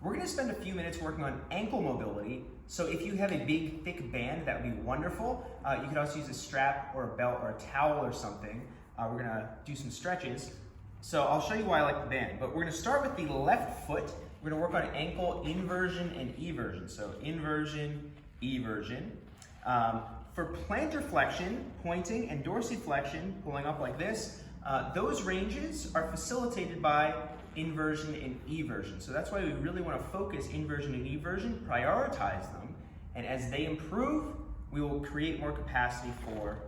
We're going to spend a few minutes working on ankle mobility. So if you have a big, thick band, that would be wonderful. You could also use a strap or a belt or a towel or something. We're going to do some stretches. So I'll show you why I like the band, but we're going to start with the left foot. We're going to work on ankle inversion and eversion. So inversion, eversion. For plantar flexion, pointing, and dorsiflexion, pulling up like this, those ranges are facilitated by inversion and eversion. So that's why we really want to focus inversion and eversion, prioritize them, and as they improve, we will create more capacity for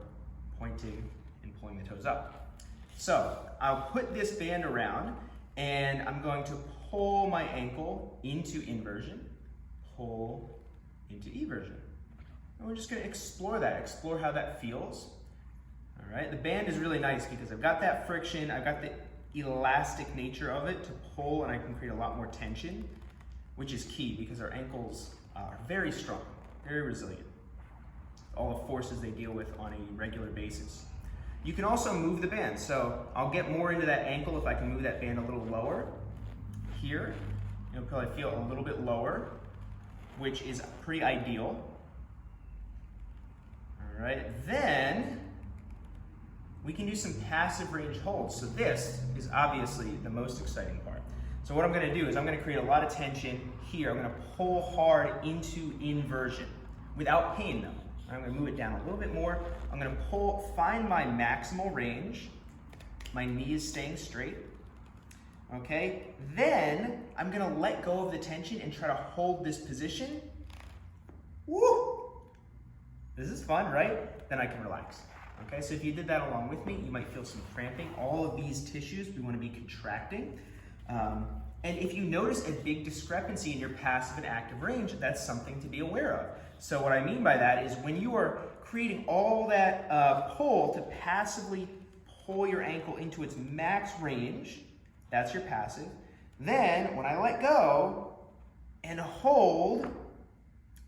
pointing and pulling the toes up. So I'll put this band around, and I'm going to pull my ankle into inversion, pull into eversion. And we're just going to explore that, explore how that feels. All right, the band is really nice because I've got that friction, I've got the elastic nature of it to pull, and I can create a lot more tension, which is key because our ankles are very strong, very resilient. All the forces they deal with on a regular basis. You can also move the band. So I'll get more into that ankle if I can move that band a little lower. Here, you'll probably feel a little bit lower, which is pretty ideal. All right, then we can do some passive range holds. So this is obviously the most exciting part. So what I'm going to do is I'm going to create a lot of tension here. I'm going to pull hard into inversion without pain though. I'm going to move it down a little bit more. I'm going to pull, find my maximal range. My knee is staying straight. Okay, then I'm going to let go of the tension and try to hold this position. Woo! This is fun, right? Then I can relax. Okay, so if you did that along with me, you might feel some cramping. All of these tissues we want to be contracting. And if you notice a big discrepancy in your passive and active range, that's something to be aware of. So what I mean by that is when you are creating all that pull to passively pull your ankle into its max range, that's your passive. Then when I let go and hold,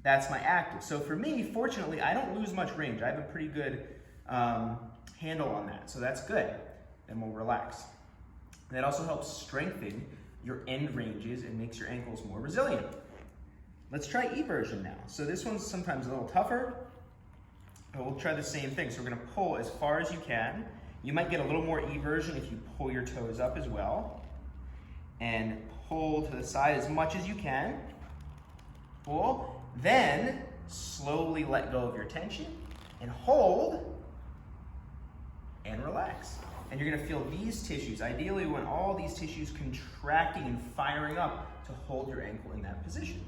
that's my active. So for me, fortunately, I don't lose much range. I have a pretty good handle on that, so that's good. Then we'll relax. That also helps strengthen your end ranges and makes your ankles more resilient. Let's try eversion now. So this one's sometimes a little tougher, but we'll try the same thing. So we're going to pull as far as you can. You might get a little more eversion if you pull your toes up as well. And pull to the side as much as you can. Pull. Then slowly let go of your tension and hold and relax. And you're going to feel these tissues, ideally when all these tissues contracting and firing up to hold your ankle in that position.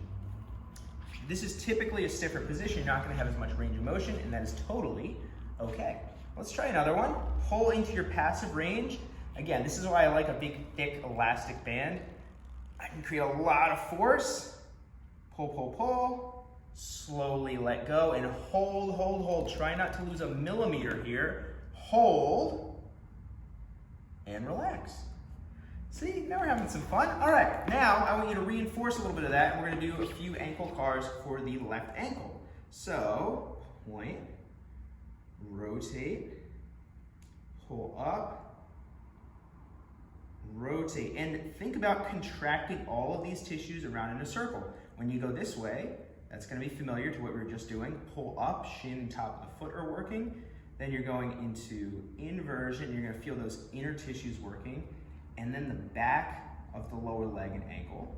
This is typically a stiffer position, you're not going to have as much range of motion, and that is totally okay. Let's try another one. Pull into your passive range. Again, this is why I like a big, thick, elastic band. I can create a lot of force. Pull, pull, pull. Slowly let go and hold, hold, hold. Try not to lose a millimeter here. Hold and relax. See, now we're having some fun. All right, now I want you to reinforce a little bit of that, and we're going to do a few ankle cars for the left ankle. So, point, rotate, pull up, rotate, and think about contracting all of these tissues around in a circle. When you go this way, that's going to be familiar to what we were just doing. Pull up, shin and top of the foot are working. Then you're going into inversion. You're going to feel those inner tissues working. And then the back of the lower leg and ankle.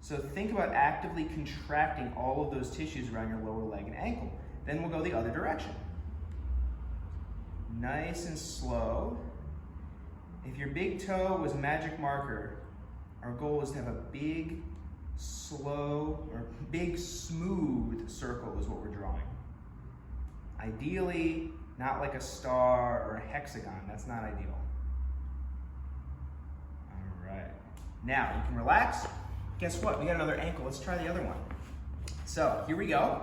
So think about actively contracting all of those tissues around your lower leg and ankle. Then we'll go the other direction. Nice and slow. If your big toe was magic marker, our goal is to have a big, slow, or big, smooth circle is what we're drawing. Ideally, not like a star or a hexagon. That's not ideal. All right. Now, you can relax. Guess what? We got another ankle. Let's try the other one. So, here we go.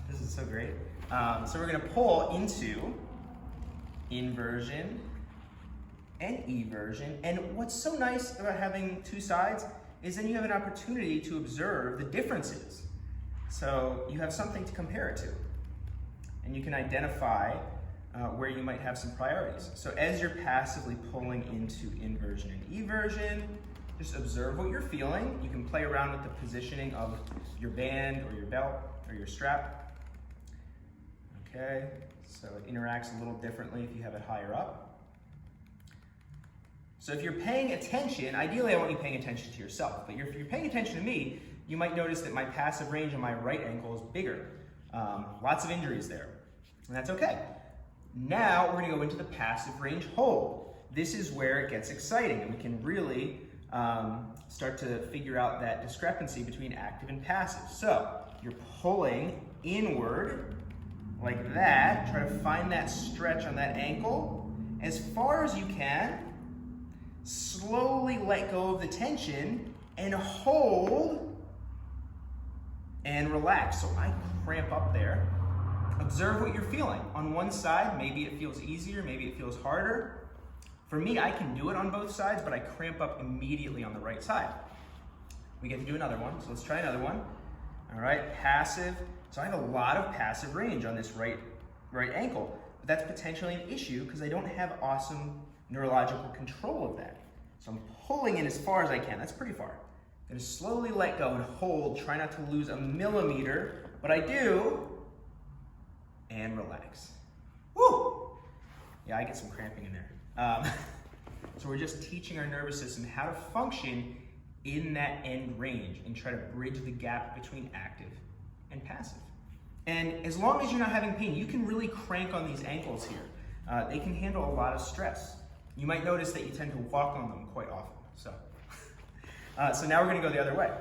This is so great. So we're going to pull into inversion and eversion. And what's so nice about having two sides is then you have an opportunity to observe the differences. So you have something to compare it to. And you can identify where you might have some priorities. So as you're passively pulling into inversion and eversion, Just observe what you're feeling. You can play around with the positioning of your band or your belt or your strap. Okay, so it interacts a little differently if you have it higher up. So if you're paying attention, ideally I want you paying attention to yourself, but if you're paying attention to me, you might notice that my passive range on my right ankle is bigger. Lots of injuries there, and that's okay. Now we're gonna go into the passive range hold. This is where it gets exciting, and we can really start to figure out that discrepancy between active and passive. So you're pulling inward like that, try to find that stretch on that ankle as far as you can. Slowly let go of the tension and hold and relax. So I cramp up there. Observe what you're feeling. On one side, maybe it feels easier, maybe it feels harder. For me, I can do it on both sides, but I cramp up immediately on the right side. We get to do another one, so let's try another one. All right, passive. So I have a lot of passive range on this right ankle, but that's potentially an issue because I don't have awesome neurological control of that. So I'm pulling in as far as I can. That's pretty far. I'm gonna slowly let go and hold, try not to lose a millimeter, but I do, and relax. Woo! Yeah, I get some cramping in there. So we're just teaching our nervous system how to function in that end range and try to bridge the gap between active and passive. And as long as you're not having pain, you can really crank on these ankles here. They can handle a lot of stress. You might notice that you tend to walk on them quite often. So now we're gonna go the other way.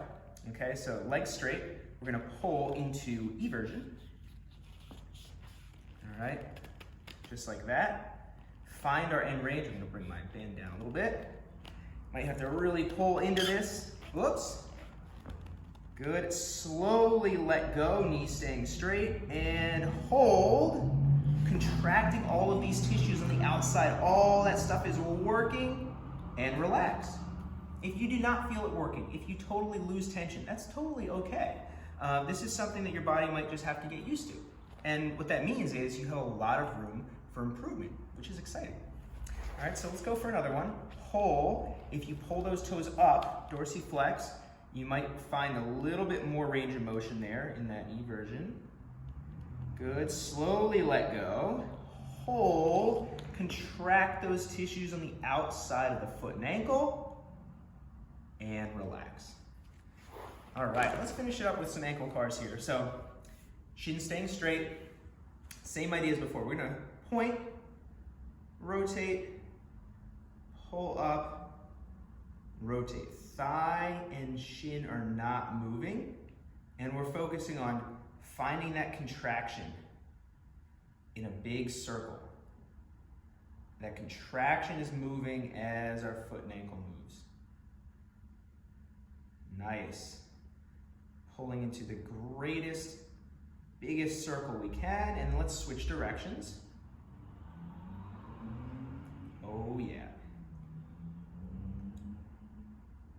Okay, so legs straight. We're gonna pull into eversion. All right, just like that. Find our end range. I'm gonna bring my band down a little bit. Might have to really pull into this. Whoops. Good. Slowly let go, knees staying straight, and hold. Contracting all of these tissues on the outside. All that stuff is working, and relax. If you do not feel it working, if you totally lose tension, that's totally okay. This is something that your body might just have to get used to. And what that means is you have a lot of room for improvement, which is exciting. All right, so let's go for another one. Pull. If you pull those toes up, dorsiflex, you might find a little bit more range of motion there in that eversion. Good. Slowly let go. Hold. Contract those tissues on the outside of the foot and ankle. And relax. All right, let's finish it up with some ankle cars here. So, shin staying straight. Same idea as before. We're gonna point, rotate, pull up, rotate. Thigh and shin are not moving, and we're focusing on finding that contraction in a big circle. That contraction is moving as our foot and ankle moves. Nice. Pulling into the greatest, biggest circle we can, and let's switch directions. Oh yeah.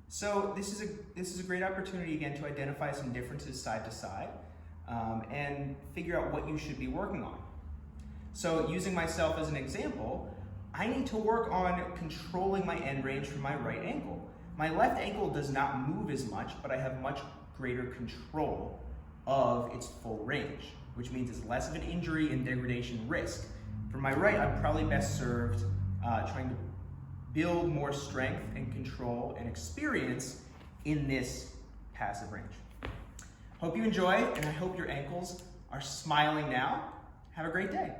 So this is a great opportunity again to identify some differences side to side and figure out what you should be working on. So using myself as an example, I need to work on controlling my end range for my right ankle. My left ankle does not move as much, but I have much greater control of its full range, which means it's less of an injury and degradation risk. For my right, I'm probably best served trying to build more strength and control and experience in this passive range. Hope you enjoy, and I hope your ankles are smiling now. Have a great day.